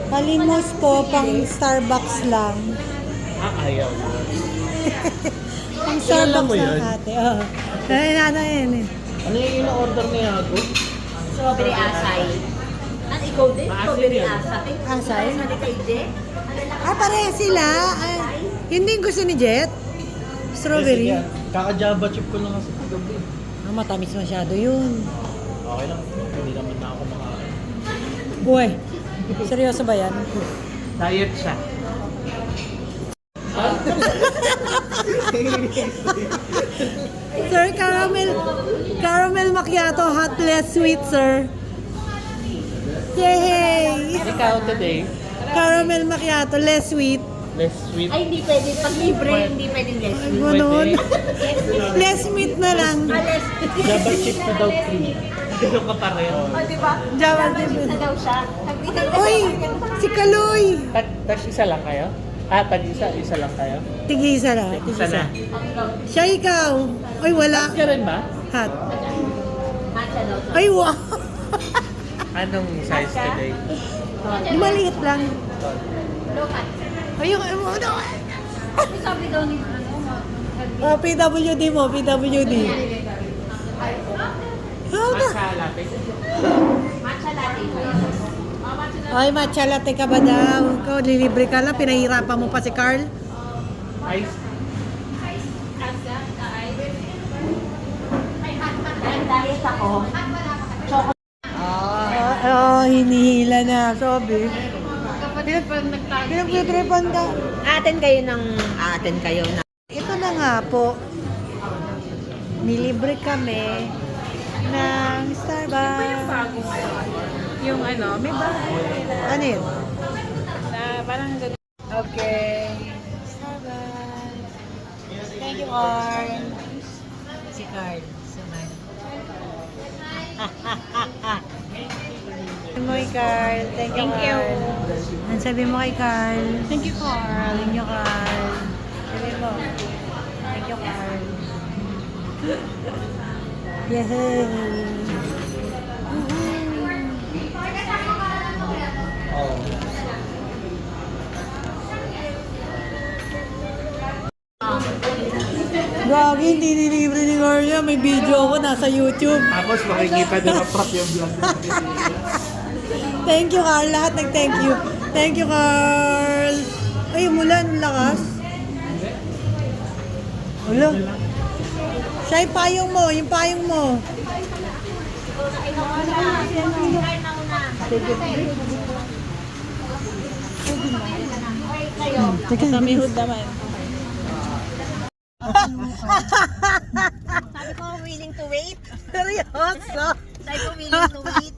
Palimos po, pang Starbucks lang. Ayaw. Pang Kilala mo Starbucks yun? lang ate. Oo. Ano yan eh. Ano yung ina-order ni Yago? Strawberry asay. Ano ikaw din? Maasim Strawberry yan. asay. Asay? Ano kay Je? Pareha sila. Ay, hindi gusto ni Jet. Strawberry. Sige, kaka-java chip ko lang sa kagabi. Matamis masyado yun. Okay lang. Hindi naman na ako makakain. Boy, seryoso ba yan? Diet siya. Sir, caramel macchiato, hot less sweet, sir. Yay! Ikaw today, Caramel macchiato, less sweet. less sweet. Ay, hindi pwede. Pag libre, hindi pwedeng less. Ganun. Less meat na lang. Less. Java chip na daw free. Ganun ka pa rin. O, diba? Java Dapat chip. na daw siya. Uy! Si Kaloy! Tag isa lang kayo? Tag isa lang kayo? Tigisa na. Isa na. Siya ikaw. Ay, wala. Ka rin ba? Hot. Matcha daw. Ay, wow. Anong size today? Maliit lang. Lokat. Ayun, ano? Sabi daw ni Oh, PWD mo, PWD. Ano? Matcha latte. matcha latte. Ay, matcha latte ka ba daw? Ikaw, lilibre ka lang, pinahirapan mo pa si Carl. Ice. Dahil diet ako. Hinihila na, sabi. Pinagpitripan ka. Aten kayo na. Ito na nga po. Nilibre kami ng Starbucks. Yung ano, may bahay Ano yun? na parang Okay. Starbucks. Thank you, Carl. Si Carl. Sumay. Mo kay Carl. Thank you, Thank you. Carl. Ang sabi mo kay Carl. Thank you, Carl. Thank you, Carl. Sabi mo. Thank you, Carl. Yay! Oh. Gagi, hindi nilibre ni Carl. May video ako nasa YouTube. Tapos makikita doon ang prop yung vlog. Thank you, Carl. Lahat nag-thank you. Thank you, Carl. Ay, umulan. Lakas. Wala. Siya yung payong mo. Yung payong mo. Kami hood naman. Sabi ko willing to wait. Seryoso. Sabi ko willing to wait.